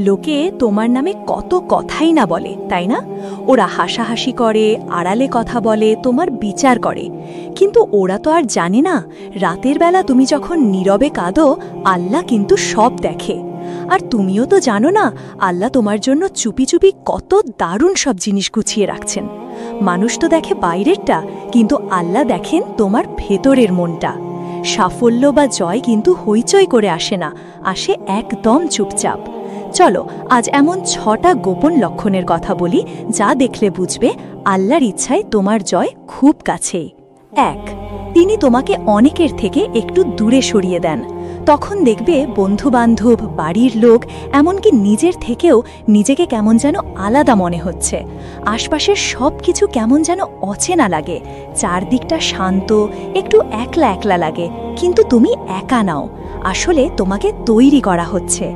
লোকে তোমার নামে কত কথাই না বলে, তাই না? ওরা হাসাহাসি করে, আড়ালে কথা বলে, তোমার বিচার করে। কিন্তু ওরা তো আর জানে না, রাতের বেলা তুমি যখন নীরবে কাঁদো, আল্লাহ কিন্তু সব দেখে। আর তুমিও তো জানো না, আল্লাহ তোমার জন্য চুপি চুপি কত দারুণ সব জিনিস গুছিয়ে রাখছেন। মানুষ তো দেখে বাইরেরটা, কিন্তু আল্লাহ দেখেন তোমার ভেতরের মনটা। সাফল্য বা জয় কিন্তু হইচই করে আসে না, আসে একদম চুপচাপ। চলো আজ এমন 6টা গোপন লক্ষণের কথা বলি, যা দেখলে বুঝবে আল্লাহর ইচ্ছায় তোমার জয় খুব কাছেই। 1. তিনি তোমাকে অনেকের থেকে একটু দূরে সরিয়ে দেন। তখন দেখবে বন্ধুবান্ধব, বাড়ির লোক, এমনকি নিজের থেকেও নিজেকে কেমন যেন আলাদা মনে হচ্ছে। আশপাশের সব কিছু কেমন যেন অচেনা লাগে, চারদিকটা শান্ত, একটু একলা একলা লাগে। কিন্তু তুমি একা নাও, আসলে তোমাকে তৈরি করা হচ্ছে।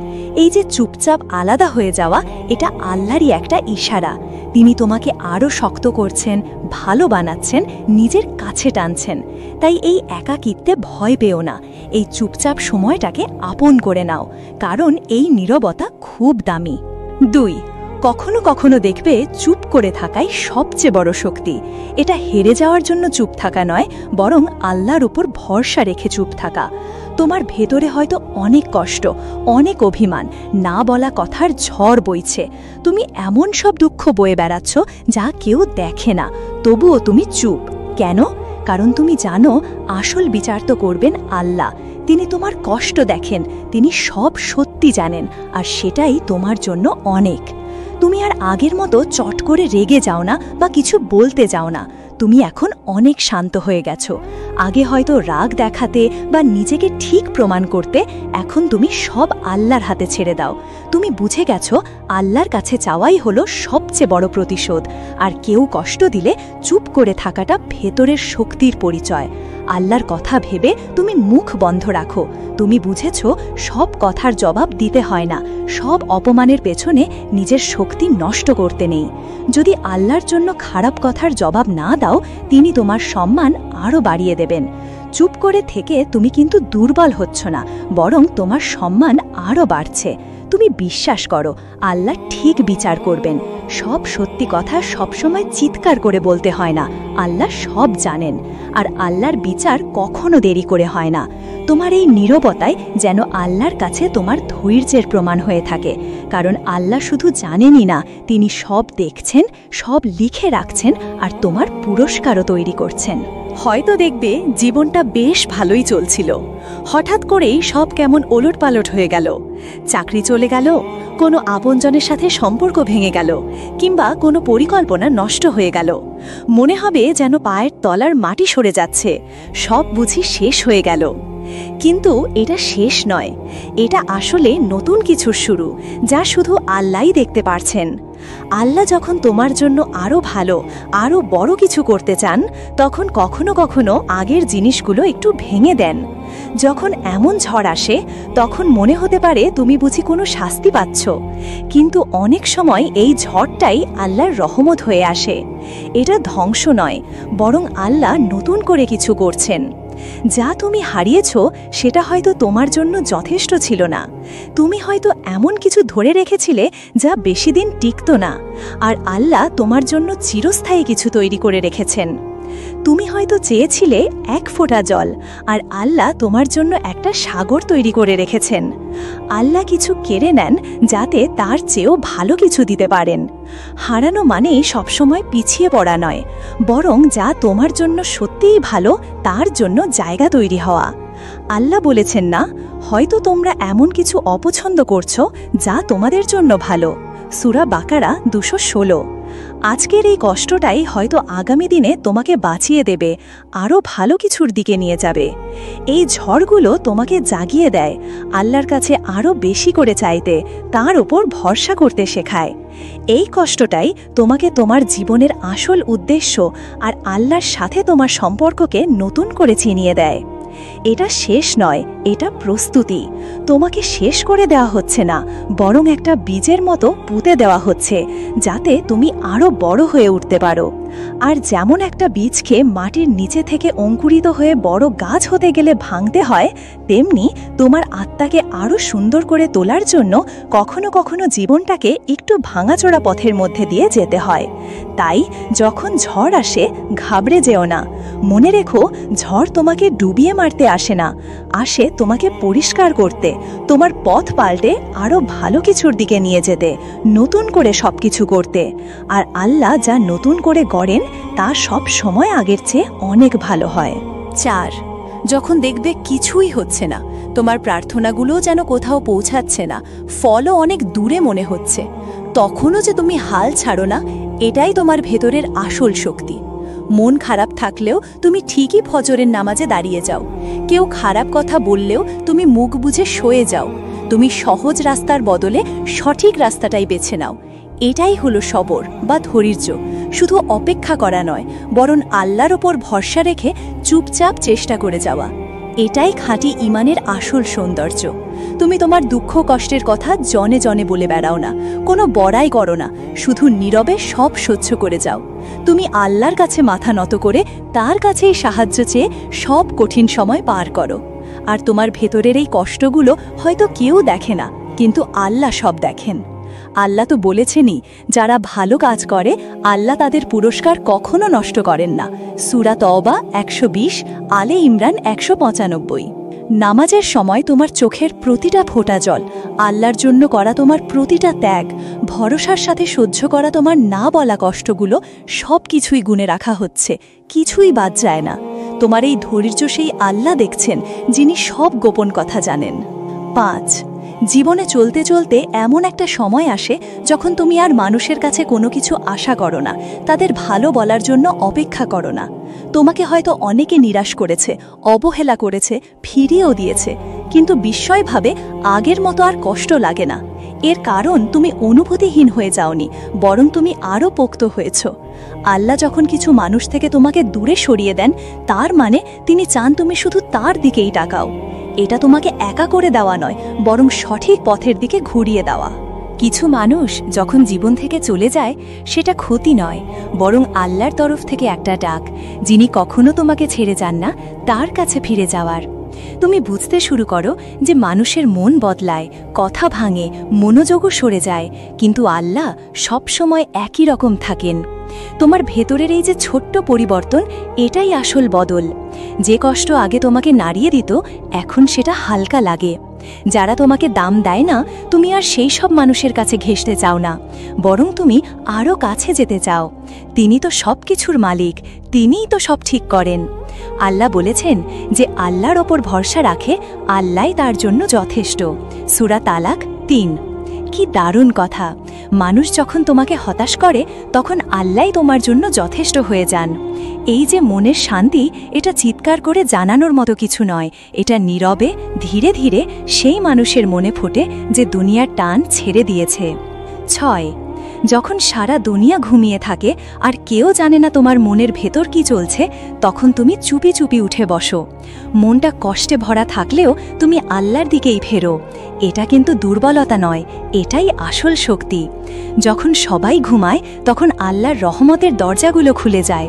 এই যে চুপচাপ আলাদা হয়ে যাওয়া, এটা আল্লাহরই একটা ইশারা। তিনি তোমাকে আরও শক্ত করছেন, ভালো বানাচ্ছেন, নিজের কাছে টানছেন। তাই এই একাকিত্বে ভয় পেও না, এই চুপচাপ সময়টাকে আপন করে নাও, কারণ এই নীরবতা খুব দামি। 2. কখনো কখনো দেখবে চুপ করে থাকাই সবচেয়ে বড় শক্তি। এটা হেরে যাওয়ার জন্য চুপ থাকা নয়, বরং আল্লাহর উপর ভরসা রেখে চুপ থাকা। তোমার ভেতরে হয়তো অনেক কষ্ট, অনেক অভিমান, না বলা কথার ঝড় বইছে। তুমি এমন সব দুঃখ বয়ে বেড়াচ্ছ যা কেউ দেখে না, তবুও তুমি চুপ। কেন? কারণ তুমি জানো, আসল বিচার তো করবেন আল্লাহ। তিনি তোমার কষ্ট দেখেন, তিনি সব সত্যি জানেন, আর সেটাই তোমার জন্য অনেক। তুমি আর আগের মতো চট করে রেগে যাও না বা কিছু বলতে যাও না। তুমি এখন অনেক শান্ত হয়ে গেছো। আগে হয়তো রাগ দেখাতে বা নিজেকে ঠিক প্রমাণ করতে, এখন তুমি সব আল্লাহর হাতে ছেড়ে দাও। তুমি বুঝে গেছো, আল্লাহর কাছে চাওয়াই হলো সবচেয়ে বড় প্রতিশোধ। আর কেউ কষ্ট দিলে চুপ করে থাকাটা ভেতরের শক্তির পরিচয়। আল্লাহর কথা ভেবে তুমি মুখ বন্ধ রাখো। তুমি বুঝেছো, সব কথার জবাব দিতে হয় না, সব অপমানের পেছনে নিজের শক্তি নষ্ট করতে নেই। যদি আল্লাহর জন্য খারাপ কথার জবাব না দাও, তিনি তোমার সম্মান আরও বাড়িয়ে দেবেন। চুপ করে থেকে তুমি কিন্তু দুর্বল হচ্ছ না, বরং তোমার সম্মান আরও বাড়ছে। তুমি বিশ্বাস করো, আল্লাহ ঠিক বিচার করবেন। সব সত্যি কথা সবসময় চিৎকার করে বলতে হয় না, আল্লাহ সব জানেন। আর আল্লাহর বিচার কখনো দেরি করে হয় না। তোমার এই নীরবতায় যেন আল্লাহর কাছে তোমার ধৈর্যের প্রমাণ হয়ে থাকে। কারণ আল্লাহ শুধু জানেনই না, তিনি সব দেখছেন, সব লিখে রাখছেন, আর তোমার পুরস্কারও তৈরি করছেন। হয়তো দেখবে জীবনটা বেশ ভালোই চলছিল, হঠাৎ করেই সব কেমন ওলটপালট হয়ে গেল। চাকরি চলে গেল, কোনো আপনজনের সাথে সম্পর্ক ভেঙে গেল, কিংবা কোনো পরিকল্পনা নষ্ট হয়ে গেল। মনে হবে যেন পায়ের তলার মাটি সরে যাচ্ছে, সব বুঝি শেষ হয়ে গেল। কিন্তু এটা শেষ নয়, এটা আসলে নতুন কিছুর শুরু, যা শুধু আল্লাহই দেখতে পারছেন। আল্লাহ যখন তোমার জন্য আরও ভালো, আরও বড় কিছু করতে চান, তখন কখনো কখনো আগের জিনিসগুলো একটু ভেঙে দেন। যখন এমন ঝড় আসে, তখন মনে হতে পারে তুমি বুঝি কোনো শাস্তি পাচ্ছ, কিন্তু অনেক সময় এই ঝড়টাই আল্লাহর রহমত হয়ে আসে। এটা ধ্বংস নয়, বরং আল্লাহ নতুন করে কিছু করছেন। যা তুমি হারিয়েছ, সেটা হয়তো তোমার জন্য যথেষ্ট ছিল না। তুমি হয়তো এমন কিছু ধরে রেখেছিলে যা বেশি দিন টিকত না, আর আল্লাহ তোমার জন্য চিরস্থায়ী কিছু তৈরি করে রেখেছেন। তুমি হয়তো চেয়েছিলে এক ফোঁটা জল, আর আল্লাহ তোমার জন্য একটা সাগর তৈরি করে রেখেছেন। আল্লাহ কিছু কেড়ে নেন যাতে তার চেয়েও ভালো কিছু দিতে পারেন। হারানো মানেই সবসময় পিছিয়ে পড়া নয়, বরং যা তোমার জন্য সত্যিই ভালো, তার জন্য জায়গা তৈরি হওয়া। আল্লাহ বলেছেন না, হয়তো তোমরা এমন কিছু অপছন্দ করছো যা তোমাদের জন্য ভালো। সূরা বাকারা 216। আজকের এই কষ্টটাই হয়তো আগামী দিনে তোমাকে বাঁচিয়ে দেবে, আরও ভালো কিছুর দিকে নিয়ে যাবে। এই ঝড়গুলো তোমাকে জাগিয়ে দেয়, আল্লাহর কাছে আরও বেশি করে চাইতে, তার ওপর ভরসা করতে শেখায়। এই কষ্টটাই তোমাকে তোমার জীবনের আসল উদ্দেশ্য আর আল্লাহর সাথে তোমার সম্পর্ককে নতুন করে চিনিয়ে দেয়। এটা শেষ নয়, এটা প্রস্তুতি। তোমাকে শেষ করে দেওয়া হচ্ছে না, বরং একটা বীজের মতো পুঁতে দেওয়া হচ্ছে, যাতে তুমি আরও বড় হয়ে উঠতে পারো। আর যেমন একটা বীজকে মাটির নিচে থেকে অঙ্কুরিত হয়ে বড় গাছ হতে গেলে ভাঙতে হয়, তেমনি তোমার আত্মাকে আরও সুন্দর করে তোলার জন্য কখনো কখনো জীবনটাকে একটু ভাঙাচোরা পথের মধ্যে দিয়ে যেতে হয়। তাই যখন ঝড় আসে, ঘাবড়ে যেও না। মনে রেখো, ঝড় তোমাকে ডুবিয়ে মারতে আসে না, আসে তোমাকে পরিষ্কার করতে, তোমার পথ পাল্টে আরও ভালো কিছুর দিকে নিয়ে যেতে, নতুন করে সবকিছু করতে। আর আল্লাহ যা নতুন করে গড়েন তা সব সময় আগের চেয়ে অনেক ভালো হয়। 4, যখন দেখবে কিছুই হচ্ছে না, তোমার প্রার্থনাগুলোও যেন কোথাও পৌঁছাচ্ছে না, ফলও অনেক দূরে মনে হচ্ছে, তখনও যে তুমি হাল ছাড়ো না, এটাই তোমার ভেতরের আসল শক্তি। মন খারাপ থাকলেও তুমি ঠিকই ফজরের নামাজে দাঁড়িয়ে যাও। কেউ খারাপ কথা বললেও তুমি মুখ বুজে সয়ে যাও। তুমি সহজ রাস্তার বদলে সঠিক রাস্তাটাই বেছে নাও। এটাই হলো সবর বা ধৈর্য। শুধু অপেক্ষা করা নয়, বরং আল্লাহর ওপর ভরসা রেখে চুপচাপ চেষ্টা করে যাওয়া। এটাই খাঁটি ঈমানের আসল সৌন্দর্য। তুমি তোমার দুঃখ কষ্টের কথা জনে জনে বলে বেড়াও না, কোনো বড়াই করো না, শুধু নীরবে সব সহ্য করে যাও। তুমি আল্লাহর কাছে মাথা নত করে তার কাছেই সাহায্য চেয়ে সব কঠিন সময় পার করো। আর তোমার ভেতরের এই কষ্টগুলো হয়তো কেউ দেখে না, কিন্তু আল্লাহ সব দেখেন। আল্লাহ তো বলেছেনই, যারা ভালো কাজ করে আল্লাহ তাদের পুরস্কার কখনো নষ্ট করেন না। সূরা তওবা 120, আলে ইমরান 195। নামাজের সময় তোমার চোখের প্রতিটা ফোঁটা জল, আল্লাহর জন্য করা তোমার প্রতিটা ত্যাগ, ভরসার সাথে সহ্য করা তোমার না বলা কষ্টগুলো সব কিছুই গুণে রাখা হচ্ছে, কিছুই বাদ যায় না। তোমার এই ধৈর্য সেই আল্লাহ দেখছেন, যিনি সব গোপন কথা জানেন। 5, জীবনে চলতে চলতে এমন একটা সময় আসে যখন তুমি আর মানুষের কাছে কোনো কিছু আশা করো না, তাদের ভালো বলার জন্য অপেক্ষা করো না। তোমাকে হয়তো অনেকে নিরাশ করেছে, অবহেলা করেছে, ফিরিয়েও দিয়েছে, কিন্তু বিস্ময়ভাবে আগের মতো আর কষ্ট লাগে না। এর কারণ তুমি অনুভূতিহীন হয়ে যাওনি, বরং তুমি আরও পোক্ত হয়েছ। আল্লাহ যখন কিছু মানুষ থেকে তোমাকে দূরে সরিয়ে দেন, তার মানে তিনি চান তুমি শুধু তার দিকেই তাকাও। এটা তোমাকে একা করে দেওয়া নয়, বরং সঠিক পথের দিকে ঘুরিয়ে দেওয়া। কিছু মানুষ যখন জীবন থেকে চলে যায়, সেটা ক্ষতি নয়, বরং আল্লাহর তরফ থেকে একটা ডাক, যিনি কখনো তোমাকে ছেড়ে যান না, তার কাছে ফিরে যাওয়ার। তুমি বুঝতে শুরু করো যে মানুষের মন বদলায়, কথা ভাঙে, মনোযোগও সরে যায়, কিন্তু আল্লাহ সব সময় একই রকম থাকেন। তোমার ভেতরের এই যে ছোট্ট পরিবর্তন, এটাই আসল বদল। যে কষ্ট আগে তোমাকে নাড়িয়ে দিত, এখন সেটা হালকা লাগে। যারা তোমাকে দাম দেয় না, তুমি আর সেই সব মানুষের কাছে ঘেঁষতে চাও না, বরং তুমি আরও কাছে যেতে চাও। তিনি তো সব কিছুর মালিক, তিনিই তো সব ঠিক করেন। আল্লাহ বলেছেন যে আল্লাহর ওপর ভরসা রাখে, আল্লাহই তার জন্য যথেষ্ট। সূরা তালাক 3। কি দারুণ কথা! মানুষ যখন তোমাকে হতাশ করে, তখন আল্লাহই তোমার জন্য যথেষ্ট হয়ে যান। এই যে মনের শান্তি, এটা চিৎকার করে জানানোর মতো কিছু নয়, এটা নীরবে ধীরে ধীরে সেই মানুষের মনে ফোটে যে দুনিয়ার টান ছেড়ে দিয়েছে। 6, যখন সারা দুনিয়া ঘুমিয়ে থাকে আর কেউ জানে না তোমার মনের ভেতর কি চলছে, তখন তুমি চুপি চুপি উঠে বসো। মনটা কষ্টে ভরা থাকলেও তুমি আল্লাহর দিকেই ফেরো। এটা কিন্তু দুর্বলতা নয়, এটাই আসল শক্তি। যখন সবাই ঘুমায়, তখন আল্লাহর রহমতের দরজাগুলো খুলে যায়।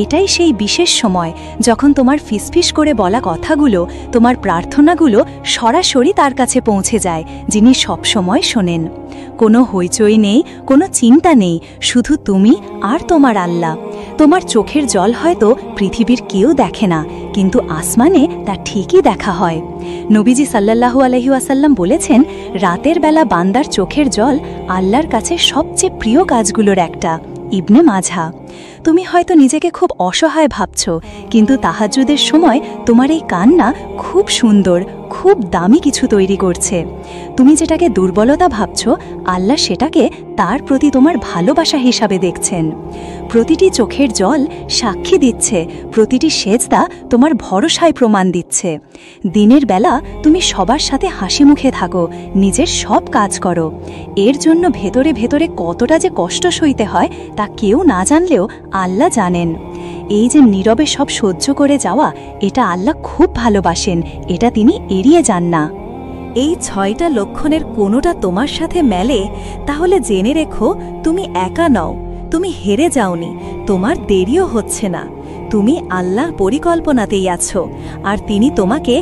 এটাই সেই বিশেষ সময় যখন তোমার ফিসফিস করে বলা কথাগুলো, তোমার প্রার্থনাগুলো সরাসরি তার কাছে পৌঁছে যায়, যিনি সব সময় শোনেন। কোনো হইচই নেই, কোনো চিন্তা নেই, শুধু তুমি আর তোমার আল্লাহ। তোমার চোখের জল হয়তো পৃথিবীর কেউ দেখে না, কিন্তু আসমানে তা ঠিকই দেখা হয়। নবীজি সাল্লাল্লাহু আলাইহি ওয়াসাল্লাম বলেছেন, রাতের বেলা বান্দার চোখের জল আল্লাহর কাছে সবচেয়ে প্রিয় কাজগুলোর একটা। ইবনে মাঝা। তুমি হয়তো নিজেকে খুব অসহায় ভাবছ, কিন্তু তাহাজ্জুদের সময় তোমার এই কান্না খুব সুন্দর, খুব দামি কিছু তৈরি করছে। তুমি যেটাকে দুর্বলতা ভাবছ, আল্লাহ সেটাকে তার প্রতি তোমার ভালোবাসা হিসাবে দেখছেন। প্রতিটি চোখের জল সাক্ষী দিচ্ছে, প্রতিটি সেজদা তোমার ভরসায় প্রমাণ দিচ্ছে। দিনের বেলা তুমি সবার সাথে হাসি মুখে থাকো, নিজের সব কাজ করো। এর জন্য ভেতরে ভেতরে কতটা যে কষ্ট সইতে হয়, তা কেউ না জানলেও আল্লাহ জানেন। এই যে নীরবে সব সহ্য করে যাওয়া, এটা আল্লাহ খুব ভালোবাসেন, এটা তিনি এড়িয়ে যান না। এই 6টা লক্ষণের কোনোটা তোমার সাথে মেলে, তাহলে জেনে রেখো তুমি একা নও। তুমি হেরে যাওনি, তোমার দেরিও হচ্ছে না। তুমি আল্লাহর পরিকল্পনাতেই আছো, আর তিনি তোমাকে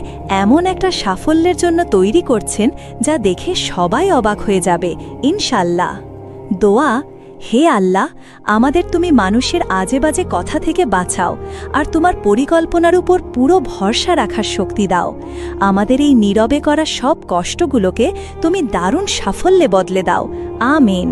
এমন একটা সাফল্যের জন্য তৈরি করছেন যা দেখে সবাই অবাক হয়ে যাবে ইনশাল্লাহ। দোয়া: হে আল্লাহ, আমাদের তুমি মানুষের আজে বাজে কথা থেকে বাঁচাও, আর তোমার পরিকল্পনার উপর পুরো ভরসা রাখার শক্তি দাও। আমাদের এই নীরবে করা সব কষ্টগুলোকে তুমি দারুণ সাফল্যে বদলে দাও। আমিন।